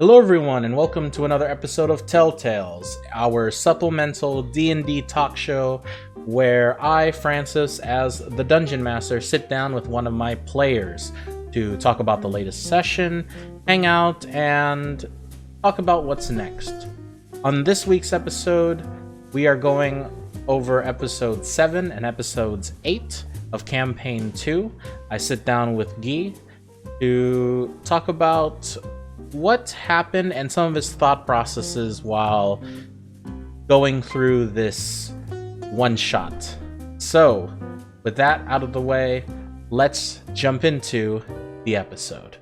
Hello everyone and welcome to another episode of Telltales, our supplemental D&D talk show where I, Francis, as the Dungeon Master, sit down with one of my players to talk about the latest session, hang out, and talk about what's next. On this week's episode, we are going over episode 7 and episodes 8 of Campaign 2. I sit down with Guy to talk about what happened and some of his thought processes while going through this one shot. So, with that out of the way, let's jump into the episode.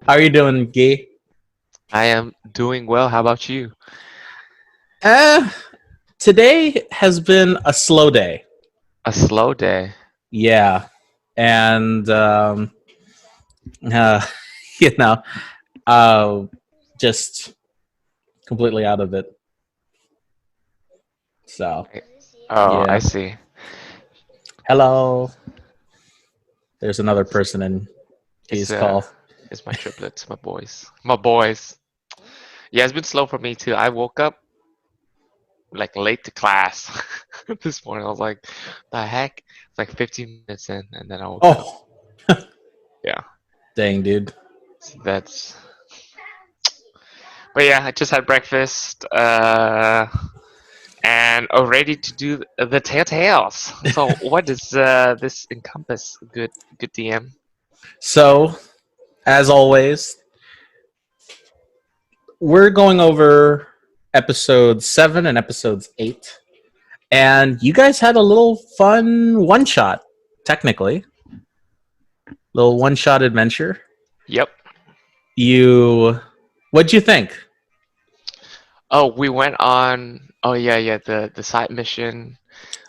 How are you doing, Guy? I am doing well. How about you? Uh, Today has been a slow day. A slow day. Yeah. And, uh, you know, uh, just completely out of it. So, Oh, I yeah. see. Hello. There's another person in It's G's call. it's my triplets, my boys. My boys. Yeah, it's been slow for me too. I woke up like late to class this morning. I was like, the heck? It's like 15 minutes in and then I woke up. Oh, Yeah. dang, dude. So that's But yeah, I just had breakfast, and are ready to do the tales. So what does this encompass, good DM? So, as always, we're going over episodes 7 and episodes 8. And you guys had a little fun one shot, technically. Little one shot adventure. Yep. What'd you think? Oh, we went on. Oh yeah, the side mission.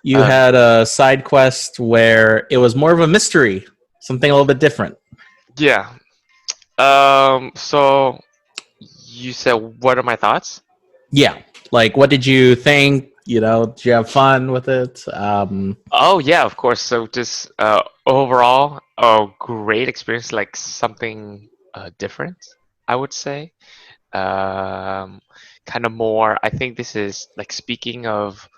You Um, had a side quest where it was more of a mystery, something a little bit different. yeah. So you said, what are my thoughts? Yeah. Like, what did you think? Did you have fun with it? Oh yeah, of course. So just overall, a great experience. Like something different, I would say. Um, Kind of more. I think this is like speaking of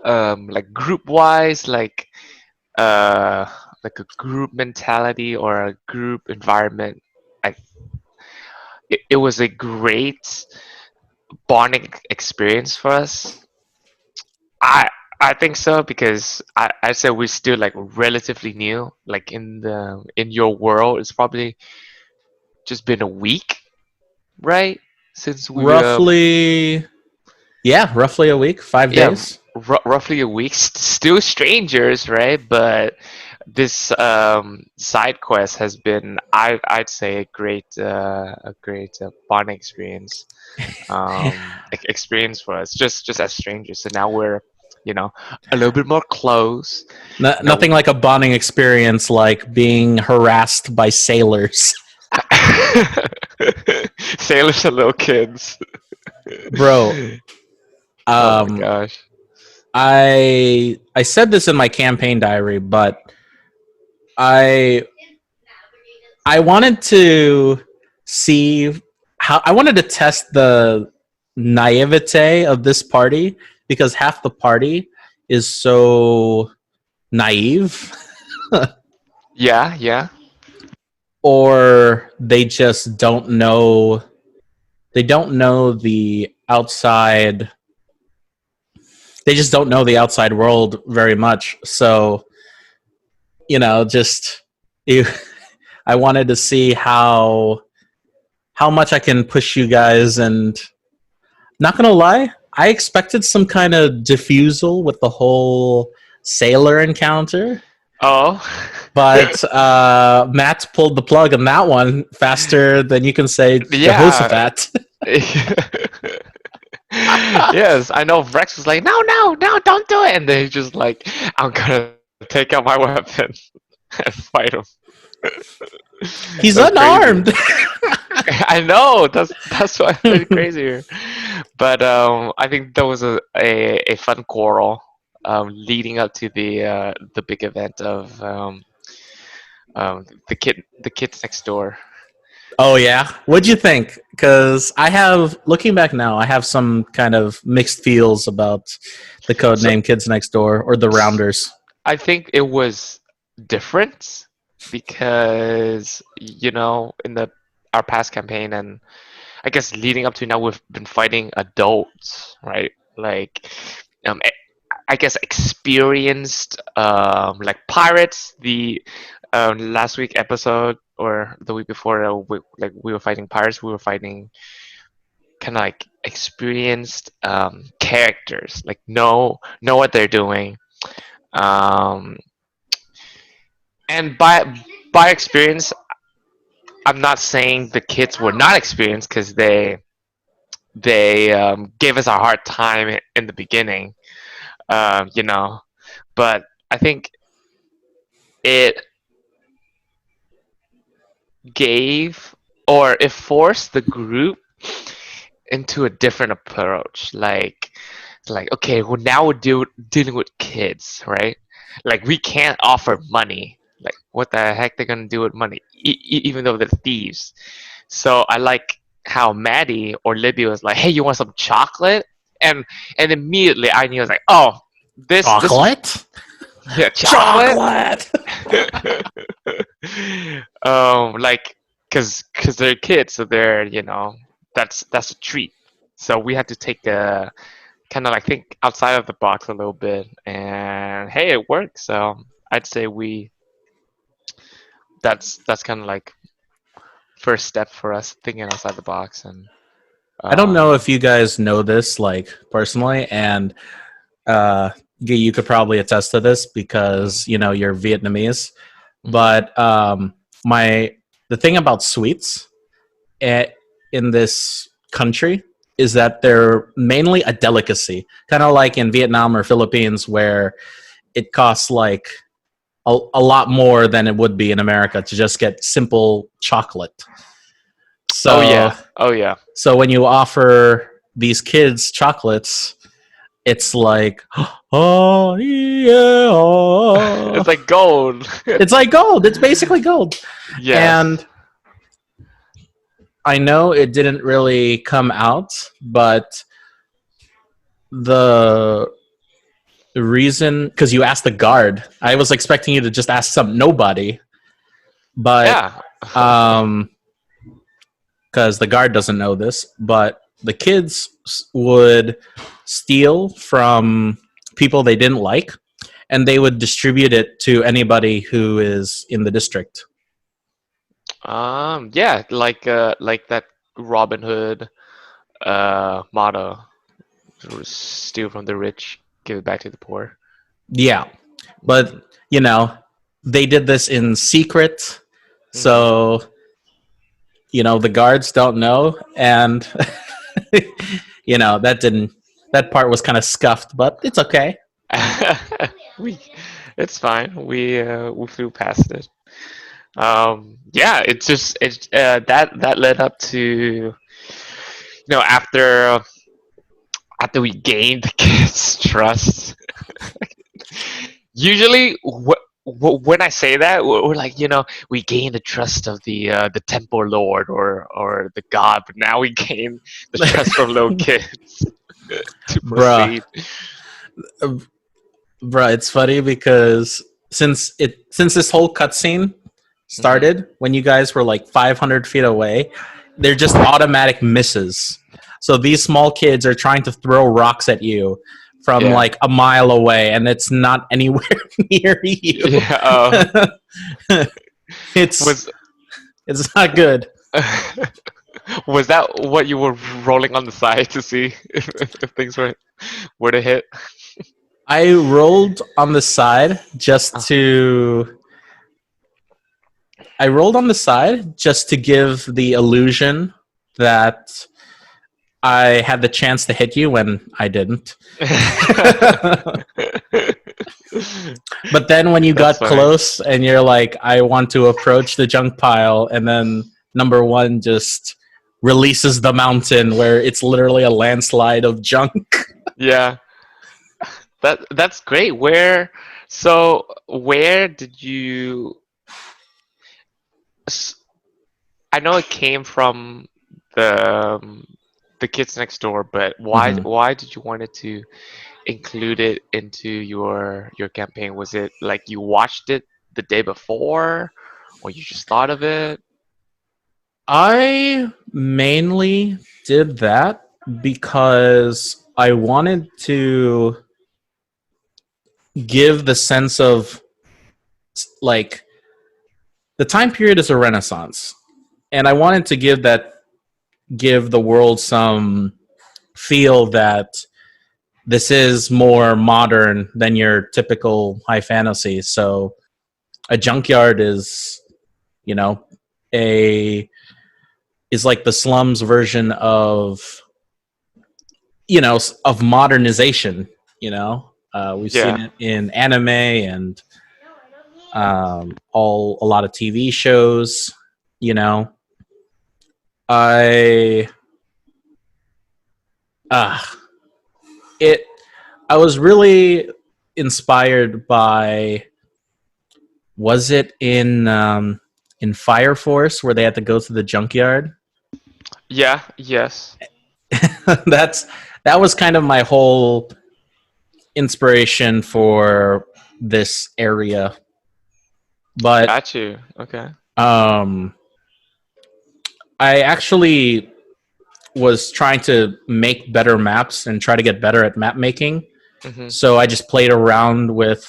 like group wise, uh like a group mentality or a group environment. I it was a great bonding experience for us. I I think so because I said we're still like relatively new. Like in your world, it's probably just been a week, right? Since we Roughly, yeah, roughly a week, 5 yeah, days. roughly a week. Still strangers, right? But this side quest has been I'd say a great bonding experience experience for us, just as strangers. So now we're, a little bit more close. Nothing like a bonding experience like being harassed by sailors. Sailors are little kids. Bro, Oh my um, gosh. I said this in my campaign diary, but I I wanted to see how I wanted to test the naivete of this party because half the party is so naive Yeah, yeah. or they don't know the outside. They just don't know the outside world very much. So, just you, I wanted to see how much I can push you guys. And not gonna lie, I expected some kind of diffusal with the whole sailor encounter, Oh. but Matt pulled the plug on that one faster than you can say Yeah. Jehoshaphat. Yes, I know Vrex was like, no, no, no, don't do it. And then he's just like, I'm gonna take out my weapon and fight him. He's That's crazy. unarmed. I know, that's why I find crazier. But I think that was a fun quarrel leading up to the big event of The kids next door. Oh yeah, what'd you think? Because looking back now, I have some kind of mixed feels about the code So name Kids Next Door or the Rounders. I think it was different because in the our past campaign, and I guess leading up to now, we've been fighting adults, right? Like, um, e- I guess experienced, like pirates. The last week episode or the week before, we were fighting pirates. We were fighting kind of like experienced characters, like know what they're doing. Um, and by experience, I'm not saying the kids were not experienced because they gave us a hard time in the beginning, you know. But I think it gave or it forced the group into a different approach. Like okay, well now dealing with kids, right? Like we can't offer money. Like what the heck they're gonna do with money, even though they're thieves. So I like how Maddie or Libby was like, "Hey, you want some chocolate?" And and immediately I knew, I was like, "Oh, this is Chocolate? yeah, chocolate." Chocolate! Like, cause they're kids, so they're that's a treat. So we had to take a kind of like think outside of the box a little bit, and hey, it worked. So I'd say we that's kind of like first step for us thinking outside the box, and I don't know if um, you guys know this, like, personally, and uh, you could probably attest to this mm, because, you're Vietnamese. mhm. But the thing about sweets eh, in this country is that they're mainly a delicacy, kind of like in Vietnam or Philippines, where it costs like a lot more than it would be in America to just get simple chocolate. Oh So, yeah, oh yeah. so when you offer these kids chocolates, it's like, oh yeah, oh. It's like gold. It's like gold. It's basically gold. Yes. And I know it didn't really come out, but the reason, because you asked the guard, I was expecting you to just ask some nobody, but Yeah. um, because the guard doesn't know this, but the kids would steal from people they didn't like, and they would distribute it to anybody who is in the district. Yeah, like that Robin Hood motto: steal from the rich, give it back to the poor. Yeah, Hmm. but they did this in secret, Hmm. so the guards don't know, and that part was kind of scuffed, but it's okay. we, it's fine. We flew past it. Yeah, it's just that led up to after we gained the kids' trust. Usually, when I say that, we're like, we gain the trust of the temple lord or the god, but now we gain the trust from little kids to bruh proceed. bruh, it's funny because since this whole cutscene Hmm. started when you guys were like 500 feet away, they're just automatic misses. So these small kids are trying to throw rocks at you from Yeah, like a mile away, and it's not anywhere near you. yeah. it's Was it's not good. was that what you were rolling on the side to see if things were to hit? I rolled on the side Uh, just to give the illusion that I had the chance to hit you when I didn't. But then when you That's got funny. close and you're like, I want to approach the junk pile, and then number one just releases the mountain where it's literally a landslide of junk. Yeah, that's great. Where did you s- I know it came from the the kids next door, but Hmm. why did you want it to include it into your campaign? Was it like you watched it the day before, or you just thought of it? I mainly did that because I wanted to give the sense of like the time period is a renaissance, and I wanted to give the world some feel that this is more modern than your typical high fantasy. So a junkyard is, you know, a is like the slums version of, of modernization. We've seen Yeah, it in anime and all a lot of TV shows. You know, I uh, it. I was really inspired by. Was it in Fire Force where they had to go to the junkyard? yeah, yes. That's that was kind of my whole inspiration for this area. But Got you. Okay. um, I actually was trying to make better maps and try to get better at map making. Hmm. So I just played around with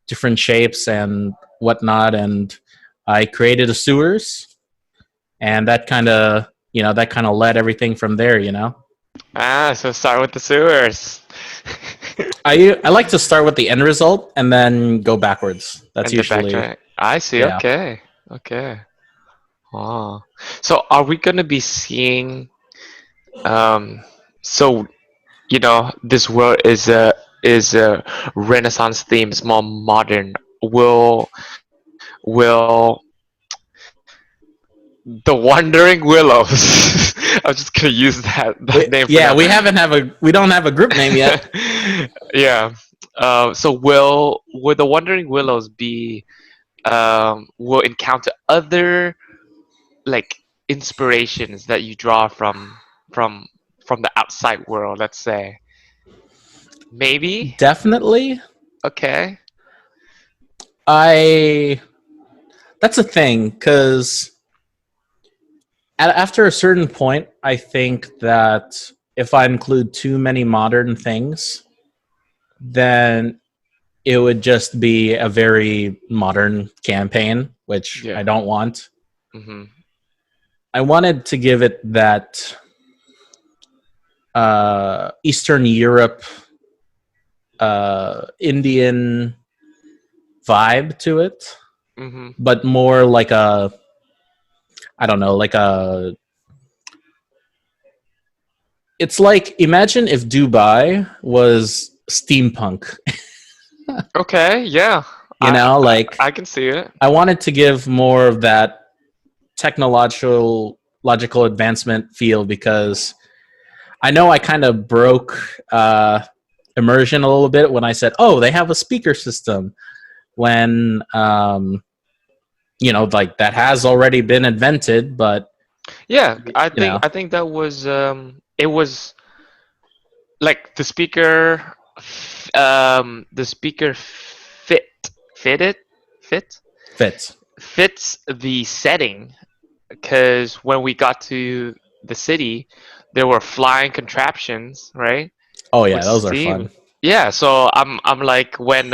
different shapes and whatnot, and I created a sewers, and that kind of led everything from there. Ah, so start with the sewers. I like to start with the end result and then go backwards. That's And the usually backtrack. I see. yeah. Okay. Okay. Oh. So are we gonna be seeing um so this world is a Renaissance theme, it's more modern. Will the Wandering Willows I'm just gonna use that name for Yeah, now. we don't have a group name yet. Yeah. So will the Wandering Willows be will encounter other like inspirations that you draw from from the outside world, let's say. Maybe. Definitely. Okay. I That's a thing because after a certain point, I think that if I include too many modern things, then it would just be a very modern campaign, which I Yeah. don't want. Hmm. I wanted to give it that Eastern Europe, Indian vibe to it, Hmm. but more like I don't know, like a. It's like imagine if Dubai was steampunk. Okay. Yeah. You know, like I can see it. I wanted to give more of that technological logical advancement feel because I know I kind of broke immersion a little bit when I said, "Oh, they have a speaker system." When like that has already been invented, but Yeah. I you think know, I think that was it was like the speaker fitted fit fits. fits the setting because when we got to the city, there were flying contraptions, right? Oh yeah, With those are steam. fun. Yeah, so I'm like when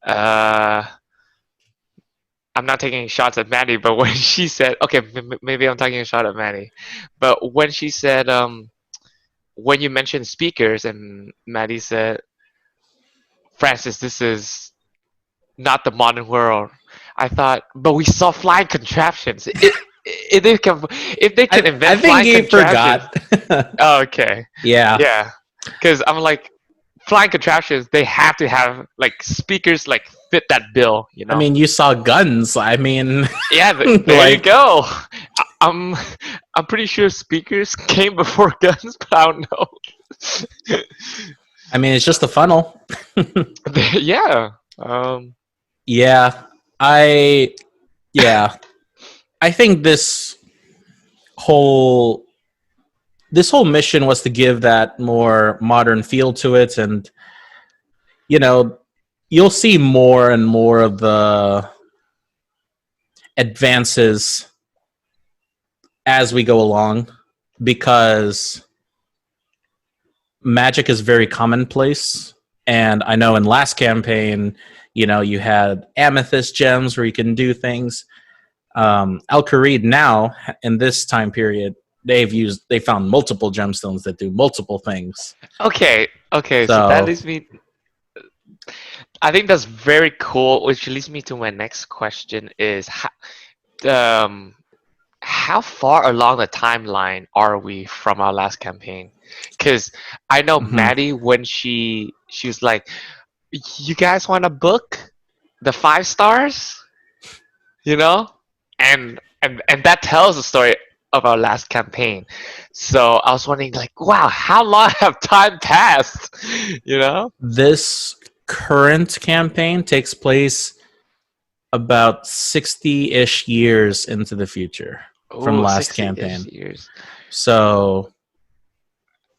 uh I'm not taking shots at Maddie, but when she said, okay, maybe I'm taking a shot at Maddie, but when she said when you mentioned speakers and Maddie said, Francis, this is not the modern world. I thought, but we saw flying contraptions. If they can, if they can I invent think flying he contraptions, forgot. oh, okay, Yeah. yeah, because I'm like flying contraptions. They have to have like speakers like fit that bill, you I know? mean, you saw guns. I mean, Yeah, there you like, go. I, I'm I'm pretty sure speakers came before guns, but I don't know. I mean, it's just a funnel. Yeah. Yeah, I Yeah, I think whole this whole mission was to give that more modern feel to it, and you know, you'll see more and more of the advances as we go along because magic is very commonplace. And I know in last campaign, you had amethyst gems where you can do things. Al Kharid now in this time period, they found multiple gemstones that do multiple things. Okay, so that So leads me. I think that's very cool, which leads me to my next question: is um, how far along the timeline are we from our last campaign? Because I know mhm. Maddie when she was like, "You guys want to book the 5 stars?" You know, and that tells the story of our last campaign. So I was wondering, like, wow, how long have time passed? You know? This current campaign takes place about 60-ish years into the future from Oh, last 60-ish campaign. years. So,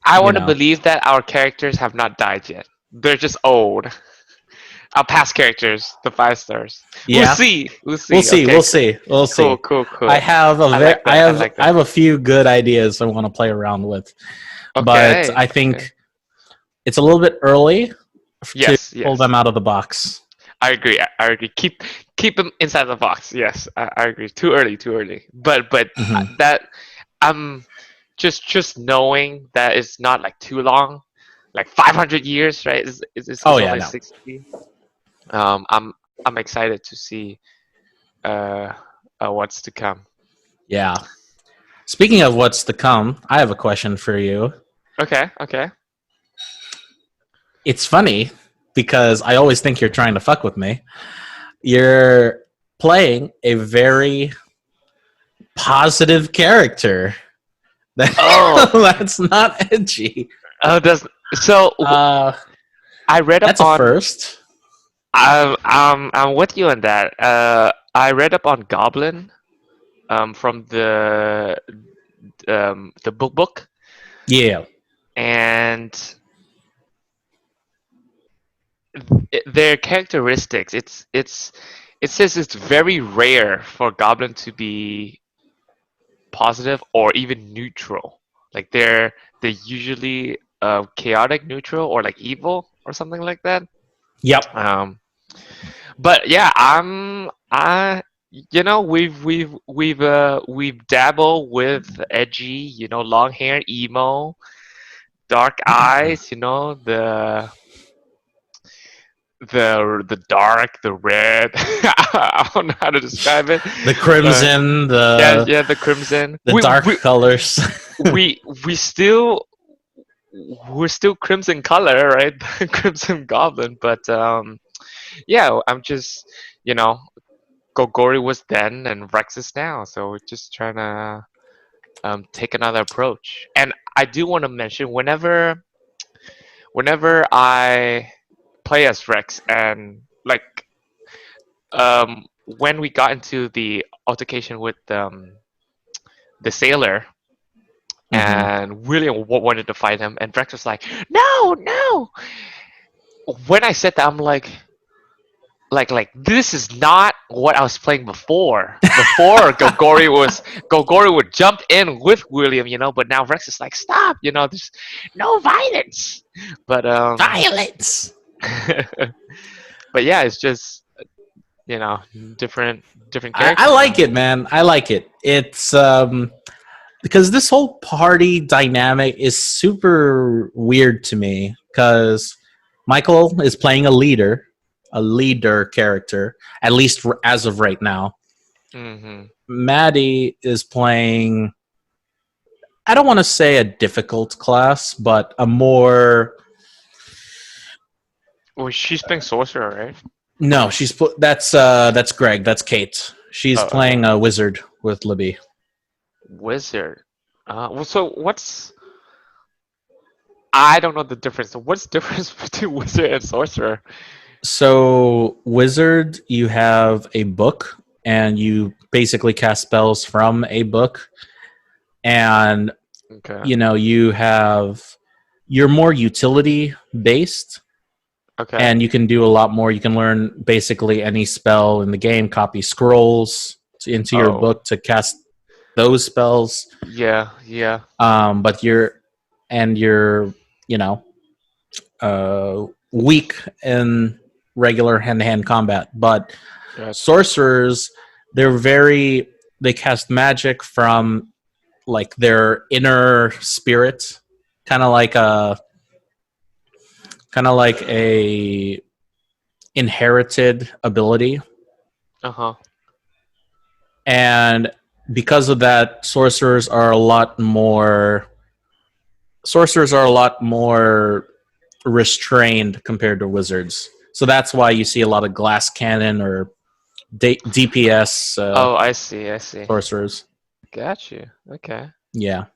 I you want to know, believe that our characters have not died yet. They're just old. Our past characters, the 5 stars. We'll yeah, see. We'll we'll see. see, Okay, we'll see, we'll cool, see. cool, I cool. have a I ve- like that. I like I that. have a few good ideas I want to play around with, but Okay, I okay. think it's a little bit early to Yes, pull yes. them out of the box. I agree. I agree. Keep them inside the box. Yes, I agree. Too early. Too early. But Hmm. that just knowing that it's not like too long, like 500 years, right? Oh It's yeah, only no, 60. I'm excited to see uh, what's to come. yeah. Speaking of what's to come, I have a question for you. Okay. Okay. It's funny because I always think you're trying to fuck with me. You're playing a very positive character. Oh, That's not edgy. does so Uh, I read up that's a on. first. I'm with you on that. I read up on Goblin from the book, Yeah. and their characteristics. It says it's very rare for Goblin to be positive or even neutral. Like they're usually chaotic neutral or like evil or something like that. Yep. Um, but yeah, I we've dabbled with edgy, long hair, emo, dark eyes, the dark, the red. I don't know how to describe it. The Uh, crimson, yeah, yeah, the crimson. the dark colors. We we still we're still crimson color, right? Crimson goblin, but yeah, I'm just you know, Golgori was then and Vrex is now, so we're just trying to take another approach. And I do want to mention whenever I play as Vrex and like when we got into the altercation with the sailor Hmm. and William wanted to fight him and Vrex was like, no, no. When I said that, I'm like this is not what I was playing before. Before Golgori would jump in with William, but now Rex is like, stop, there's no violence. But Violence. but yeah, it's just you know different different I characters like now. it, man. I like it. It's because this whole party dynamic is super weird to me because Michael is playing a leader character, at least as of right now. Hmm. Maddie is playing, I don't want to say a difficult class, but a more. Well, she's playing sorcerer, right? No, that's Greg. That's Kate. She's Oh, okay. playing a wizard with Libby. Wizard. Well, so what's I don't know the difference. So what's the difference between wizard and sorcerer? So, wizard, you have a book, and you basically cast spells from a book. And Okay. you know, you're more utility based, Okay. and you can do a lot more. You can learn basically any spell in the game, copy scrolls into your Oh. book to cast those spells. Yeah. Yeah. But you're you know weak in regular hand-to-hand combat. But Gotcha. sorcerers, they cast magic from like their inner spirit, kind of like a inherited ability. Uh huh. And because of that, sorcerers are a lot more restrained compared to wizards. So that's why you see a lot of glass cannon or DPS Oh, I see. I see. sorcerers. Got you. Okay. Yeah,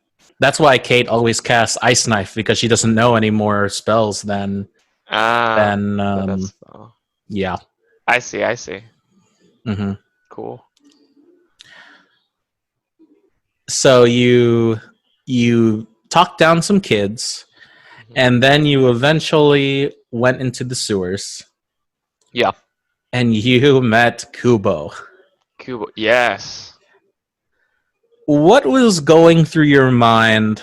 that's why Kate always casts Ice Knife, because she doesn't know any more spells Ah, than that's. Oh, yeah. I see. I see. Hmm. Cool. So you talked down some kids, Hmm. and then you eventually went into the sewers, Yeah. and you met Kubo. Cuba. Yes. What was going through your mind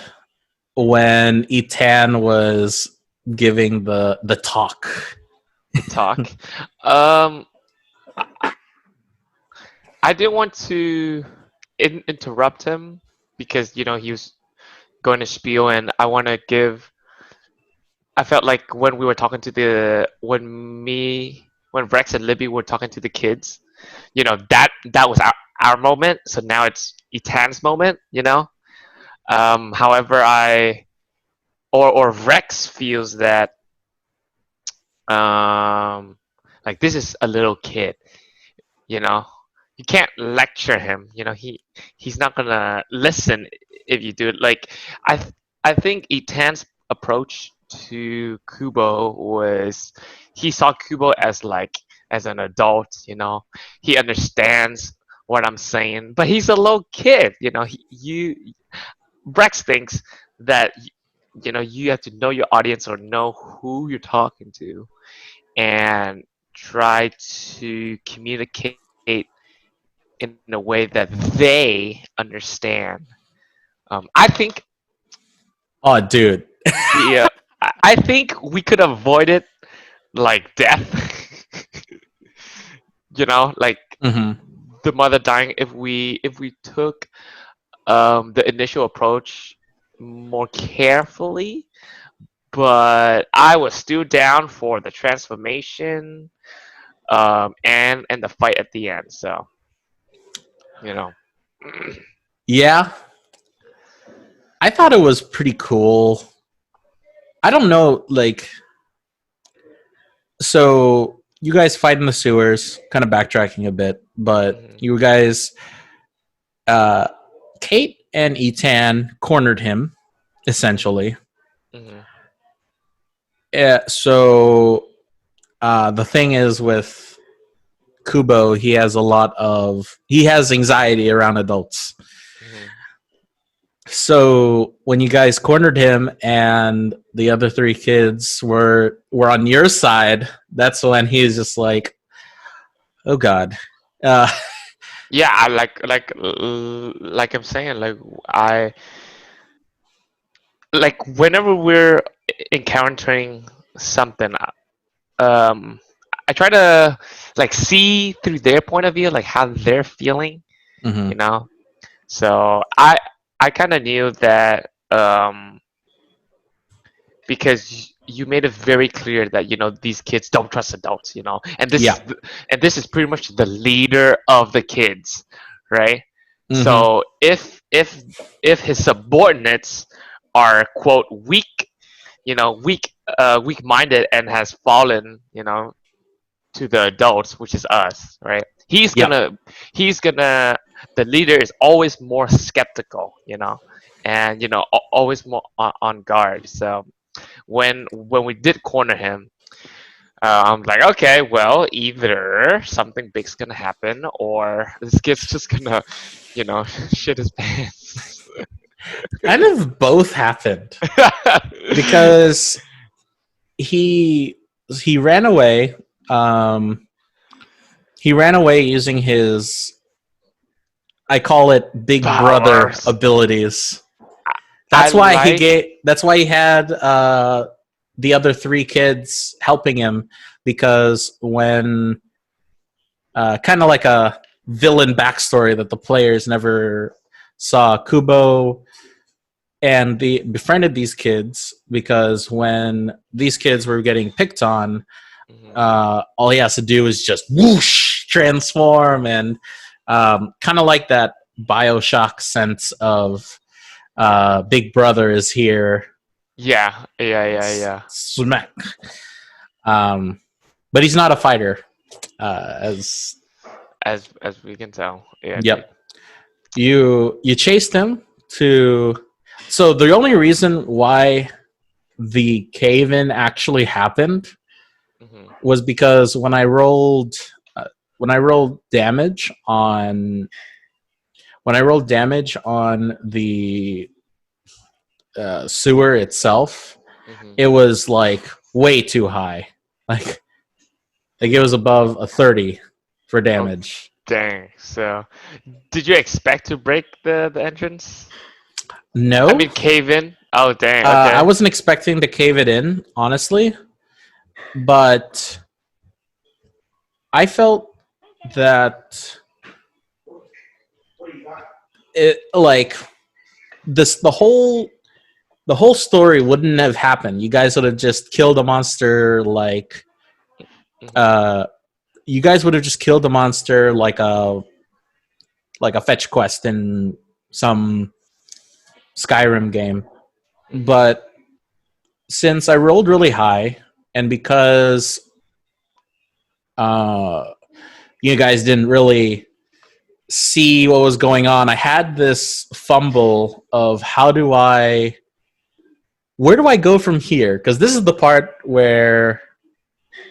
when Etan was giving the talk? The talk. Um, I didn't want to interrupt him because he was going to spiel, and I want to give. I felt like when we were talking to when Rex and Libby were talking to the kids, that was our moment. So now it's Etan's moment. However, or Rex feels that um, like this is a little kid. You know, you can't lecture him. He's not gonna listen if you do it. Like I think Etan's approach to Kubo was he saw Kubo as as an adult. He understands what I'm saying, but he's a little kid. Rex thinks that you have to know your audience or know who you're talking to and try to communicate in a way that they understand. I think Oh, dude. the I think we could avoid it like death. Like Hmm. the mother dying if we took the initial approach more carefully. But I was still down for the transformation and the fight at the end. So you know. Yeah, I thought it was pretty cool. I don't know, like, so you guys fight in the sewers, kind of backtracking a bit, but Mhm, you guys, uh, Kate and Etan cornered him, essentially. mhm. So the thing is with Kubo, he has anxiety around adults. Mhm. So when you guys cornered him and the other three kids were on your side, that's when he's just like, "Oh God." Uh, Yeah, I like I'm saying, I like whenever we're encountering something, um, I try to see through their point of view, like how they're feeling, mhm. you know. So I kind of knew that because you made it very clear that these kids don't trust adults, and Yeah. this is pretty much the leader of the kids, right? Hmm. So if his subordinates are quote weak, weak minded and has fallen, to the adults, which is us, right? Yeah. He's gonna the leader is always more skeptical, and always more on guard. So when we did corner him, I'm like, okay, well, either something big's gonna happen, or this kid's just gonna, shit his pants. Kind of both happened because he he ran away. Um, he ran away using his, I call it Big Brother Powers. abilities. I That's why he like. gave. That's why he had the other three kids helping him, because when kind of like a villain backstory that the players never saw, Kubo and befriended these kids because when these kids were getting picked on, Mhm. all he has to do is just whoosh transform, and kind of like that Bioshock sense of Big Brother is here, Yeah, yeah, yeah, yeah. smack. Um, but he's not a fighter, as As we can tell. Yeah, indeed. yep. You chased him to. So the only reason why the cave in actually happened Hmm. was because when I rolled damage on the sewer itself, Hmm. it was like way too high. Like like it was above a 30 for Oh, damage. dang. So, did you expect to break the entrance? I No, mean, cave in? Oh, dang. I Okay. wasn't expecting to cave it in, honestly, but I felt that it like this the whole story wouldn't have happened. You guys would have just killed a monster Hmm. uh you guys would have just killed a monster like a fetch quest in some Skyrim game. Hmm. But since I rolled really high, and because uh you guys didn't really see what was going on, I had this fumble of where do I go from here? Because this is the part where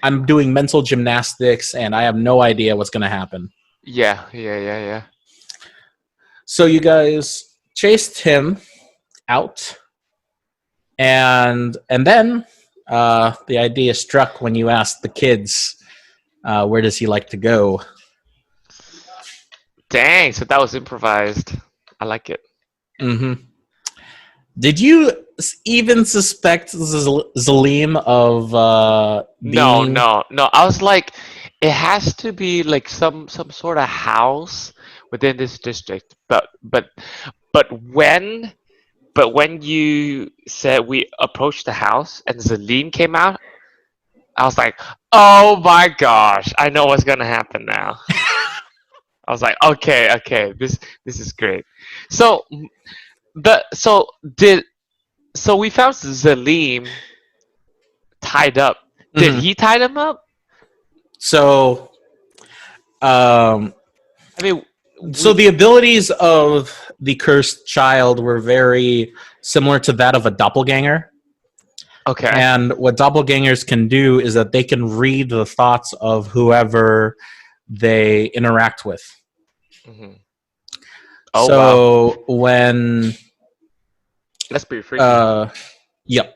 I'm doing mental gymnastics and I have no idea what's going to happen. Yeah, yeah, yeah, yeah. So you guys chased him out, and then the idea struck when you asked the kids, where does he like to go? Dang, so that was improvised. I like it. Hmm. Did you even suspect Zalim of No, being? no, no. I was like, it has to be like some sort of house within this district. But when you said we approached the house and Zalim came out, I was like, oh my gosh, I know what's gonna happen now. I was like, okay, okay, this is great. So the so did so we found Zalim tied up. Did Mhm. he tie them up? So, um, I mean, so we the abilities of the cursed child were very similar to that of a doppelganger. okay. And what doppelgangers can do is that they can read the thoughts of whoever they interact with. Hmm. Oh wow, So when, that's pretty freaky. uh, yep.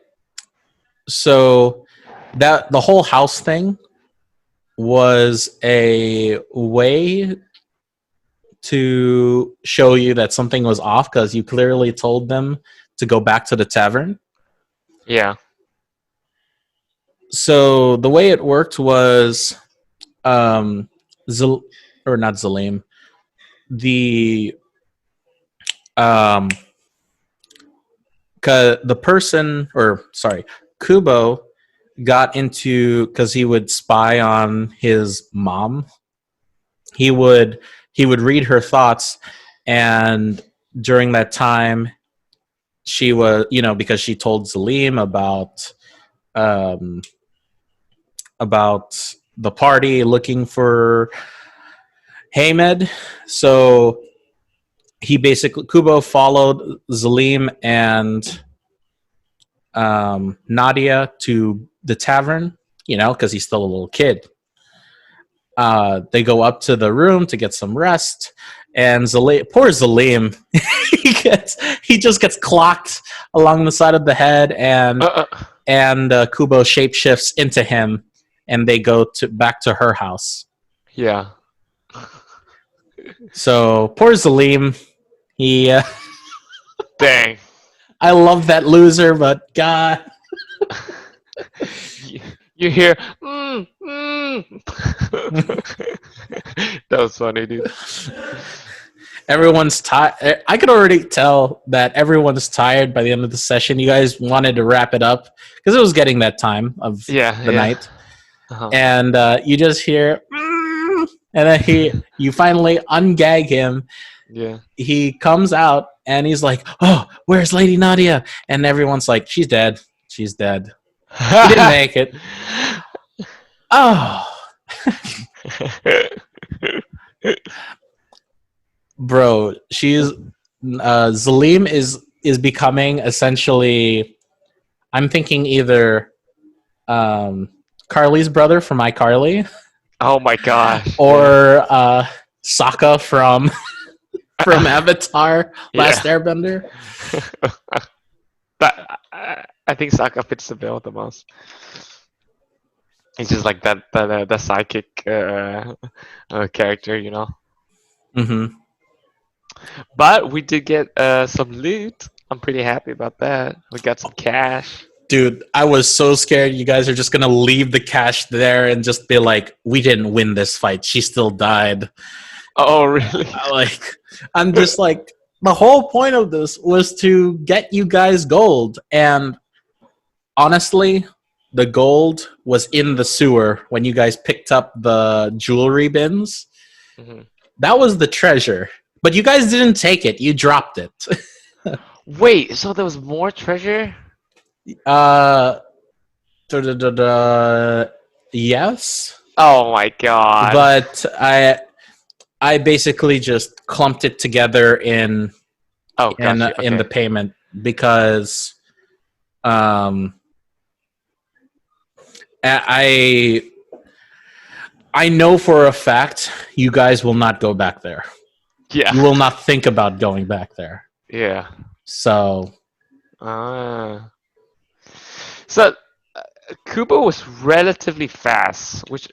So that the whole house thing was a way to show you that something was off because you clearly told them to go back to the tavern. Yeah. So the way it worked was, um, Zal- or not Zalim, the um, the person, or sorry, Kubo got into because he would spy on his mom. He would he would read her thoughts, and during that time, she was, because she told Zalim um, about the party looking for Hamed. So he basically, Kubo followed Zalim and Nadia to the tavern, because he's still a little kid. They go up to the room to get some rest, and poor Zalim, he just gets clocked along the side of the head, and Kubo shapeshifts into him, and they go back to her house. Yeah. So poor Zalim, he. Dang. I love that loser, but God. You hear, That was funny, dude. Everyone's tired. I could already tell that everyone's tired by the end of the session. You guys wanted to wrap it up because it was getting that time of the night, and you just hear, and then you finally ungag him. Yeah. He comes out and he's like, "Oh, where's Lady Nadia?" And everyone's like, "She's dead. She's dead. He didn't make it." Oh. Bro, Zalim is becoming essentially, I'm thinking either Carly's brother from iCarly. Oh my gosh. Or Sokka from Avatar Last Airbender. I think Sokka fits the bill the most. He's just like the psychic character, Mm-hmm. But we did get some loot. I'm pretty happy about that. We got some cash. Dude, I was so scared you guys are just gonna leave the cash there and just be like, "We didn't win this fight. She still died." Oh, really? I'm just like, the whole point of this was to get you guys gold, and honestly, the gold was in the sewer when you guys picked up the jewelry bins. Mm-hmm. That was the treasure. But you guys didn't take it. You dropped it. Wait, so there was more treasure? Yes. Oh my god. But I basically just clumped it together in the payment because I know for a fact you guys will not go back there. Yeah. You will not think about going back there. Yeah. So. Kubo was relatively fast, which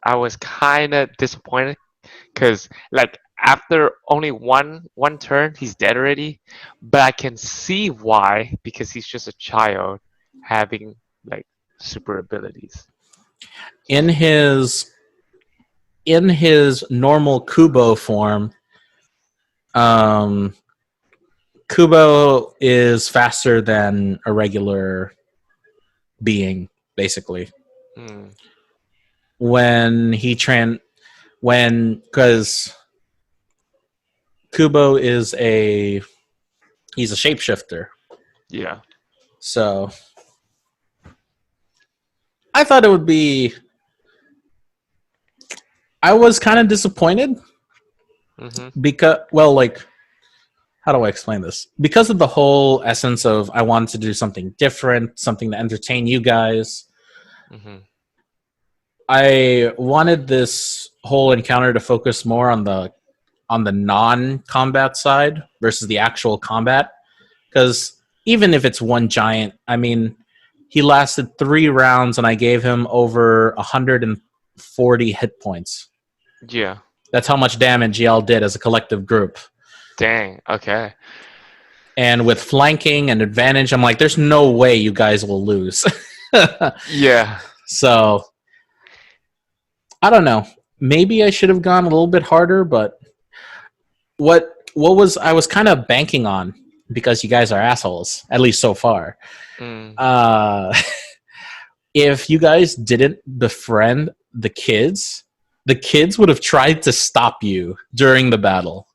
I was kind of disappointed because after only one turn he's dead already. But I can see why, because he's just a child having super abilities. In his normal Kubo form, Kubo is faster than a regular being, basically. Because Kubo is he's a shapeshifter. Yeah. So I thought it would be. I was kind of disappointed because, how do I explain this? Because of the whole essence of I wanted to do something different, something to entertain you guys. I wanted this whole encounter to focus more on the non-combat side versus the actual combat. Because even if it's one giant, I mean, he lasted 3 rounds and I gave him over 140 hit points. Yeah. That's how much damage y'all did as a collective group. Dang, okay. And with flanking and advantage, I'm like, there's no way you guys will lose. Yeah. So, I don't know. Maybe I should have gone a little bit harder, but what I was kind of banking on, because you guys are assholes, at least so far. If you guys didn't befriend the kids would have tried to stop you during the battle.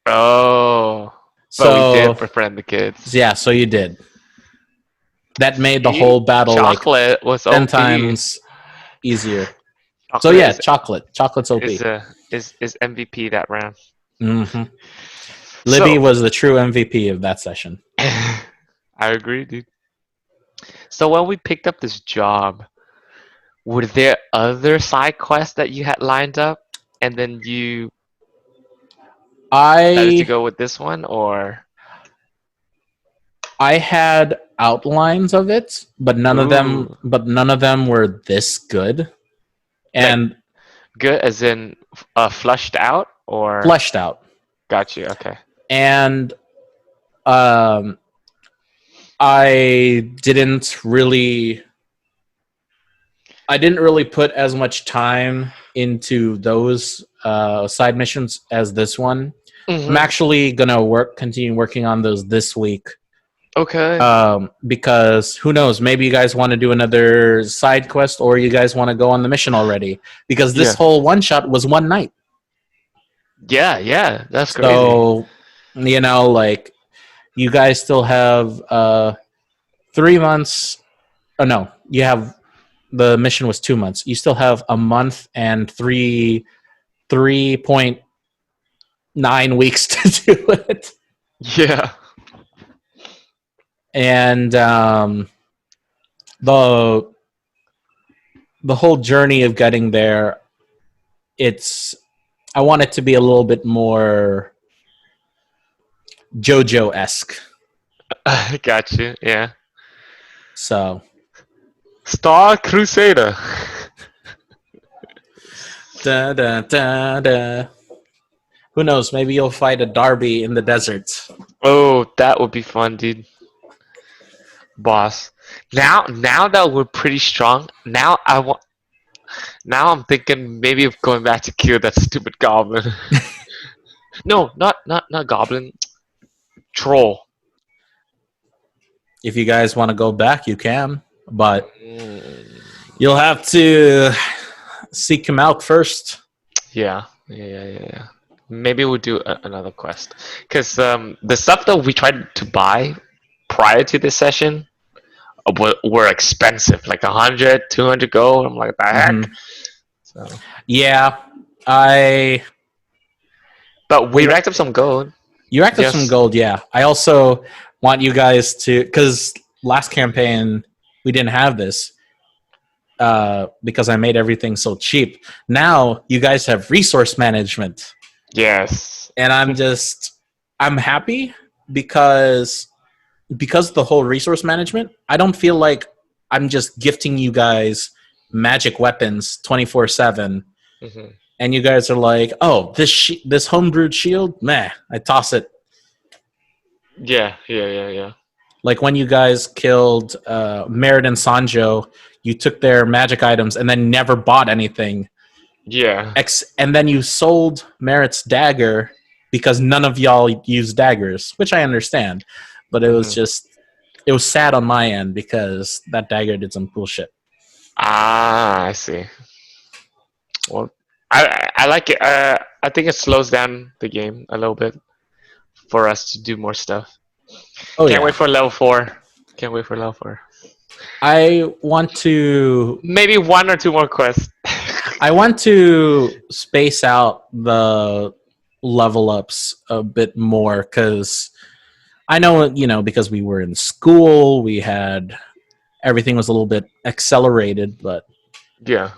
Oh. But we did befriend the kids. Yeah, so you did. That made the whole battle Chocolate was 10 OP. times easier. Chocolate so yeah, Chocolate's OP. Is MVP that round. Mm-hmm. Libby was the true MVP of that session. I agree, dude. So when we picked up this job, were there other side quests that you had lined up, and then you decided to I go with this one, or I had outlines of it, but ooh, none of them were this good like and good as in flushed out, or fleshed out. got you? Okay. And um, I didn't really put as much time into those side missions as this one. I'm Mm-hmm. actually gonna continue working on those this week. Okay. Because who knows, maybe you guys want to do another side quest or you guys want to go on the mission already. Because this Yeah. whole one shot was one night. Yeah. Yeah. That's crazy. So, like you guys still have 3 months. Oh no, you have the mission was 2 months. You still have a month and 3.9 weeks to do it. Yeah. And the the whole journey of getting there, it's I want it to be a little bit more JoJo esque. Got you. Yeah. So Star Crusader. da da da da. Who knows? Maybe you'll fight a Darby in the desert. Oh, that would be fun, dude. Boss. Now that we're pretty strong, Now I'm thinking maybe of going back to kill that stupid goblin. No, not goblin. Troll. If you guys want to go back, you can, but Mm, you'll have to seek him out first. yeah. Maybe we'll do another quest. Because the stuff that we tried to buy prior to this session were expensive, like 100, 200 gold. I'm like, the heck? Mm-hmm. So, Yeah, but we racked up some gold. you racked up some Just, gold. Yeah, I also want you guys to, because last campaign we didn't have this because I made everything so cheap. Now you guys have resource management, yes. and I'm happy because the whole resource management. I don't feel like I'm just gifting you guys magic weapons 24/7, Hmm. and you guys are like, oh, this homebrewed shield, meh, I toss it. Yeah. Like when you guys killed Merritt and Sanjo, you took their magic items and then never bought anything. Yeah. And then you sold Merritt's dagger because none of y'all use daggers, which I understand. But Hmm. it was sad on my end because that dagger did some cool shit. Ah, I see. Well, I like it. I think it slows down the game a little bit for us to do more stuff. Oh Can't yeah, wait for level 4. Can't wait for level 4. I want to Maybe one or two more quests. space out the level ups a bit more because I know, because we were in school, we had everything was a little bit accelerated, but Yeah.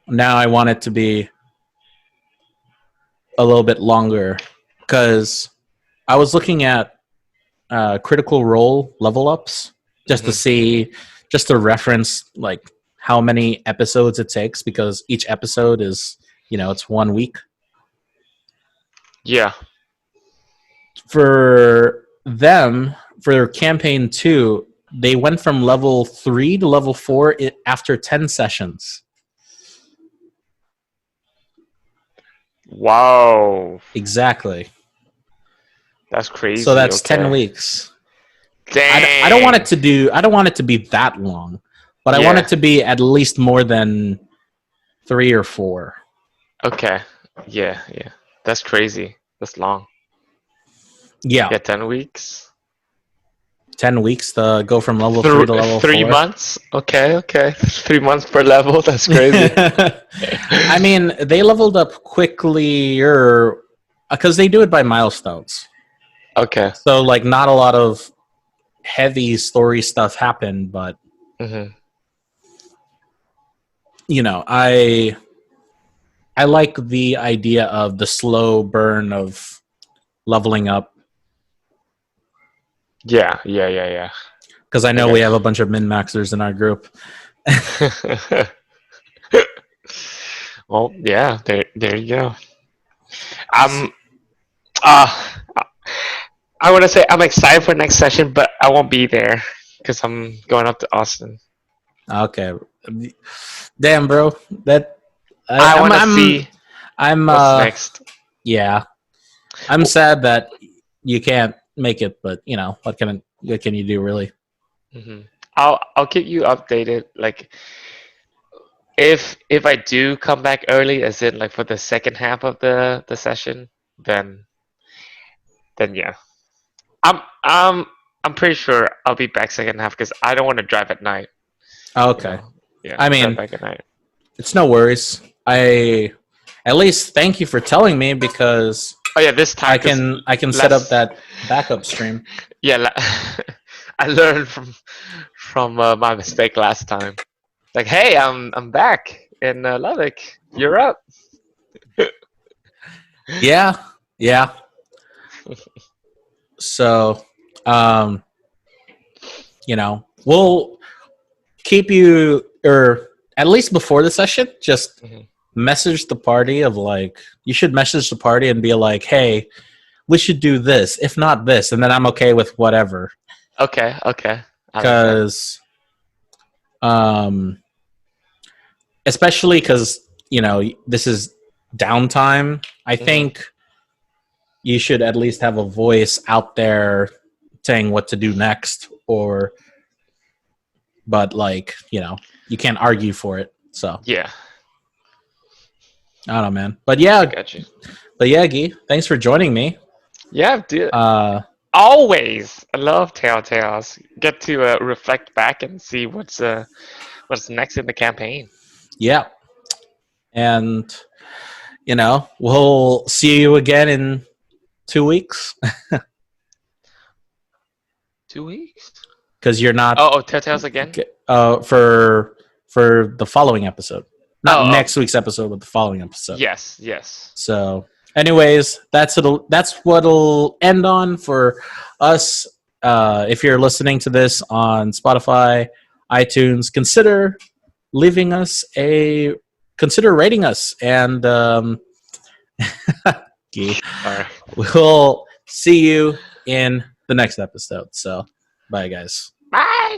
now I want it to be a little bit longer because I was looking at critical role level ups just to Hmm. see, just to reference like how many episodes it takes because each episode is, it's 1 week. Yeah. For them, for campaign 2, they went from level 3 to level 4 after 10 sessions. Wow. Exactly. That's So crazy. that's 10 Okay. weeks. I don't want it Dang. I don't want it to be that long, but I want Yeah. it to be at least more than 3 or 4. Okay. Yeah. That's crazy. That's long. Yeah, Yeah, 10 weeks. 10 weeks to go from level 3 to level Three 4. months? Okay. 3 months per level. That's crazy. I mean, they leveled up quickly because they do it by milestones. Okay. So like not a lot of heavy story stuff happened, but Hmm. you know, I like the idea of the slow burn of leveling up Yeah. because I I know we got have a bunch of min maxers in our group. you. Well, yeah. There you go. I'm. Uh, I want to say I'm excited for next session, but I won't be there because I'm going up to Austin. Okay, damn, bro. That I want to see I'm what's next. yeah. I'm sad that you can't make it, but you know what can you do really? Hmm. I'll keep you updated. Like if I do come back early, as in like for the second half of the session, then yeah. I'm I'm pretty sure I'll be back second half because I don't want to drive at night. You Okay, know, yeah, I drive mean back at night. it's no worries. I at least thank you for telling me because Oh yeah, this time because I can set up last that backup stream. yeah I learned from my mistake last time. Like, hey, I'm back in Lubbock. You're up. Yeah, yeah. So, um, you know, we'll keep you, or at least before the session, just Mhm. message the party of like, you should message the party and be like, hey, we should do this, if not this, and then I'm okay with whatever. Okay, I like that. Because, um, especially because, you know, this is downtime, I Hmm. think you should at least have a voice out there saying what to do next, or, but like, you know, you can't argue for it. So, Yeah, I don't know, man. I got you. But yeah, Guy, thanks for joining me. Yeah, dude. Uh, Always, I love Telltales. Get to reflect back and see what's next in the campaign. yeah, and you know, we'll see you again in 2 weeks 2 weeks? because you're not Oh, Telltales again? for the following episode, not Oh, next week's episode, but the following episode. yes. So, anyways, that's what'll end on for us. If you're listening to this on Spotify, iTunes, leaving us a consider rating us, and All right. we'll see you in the next episode. So, bye, guys. Bye.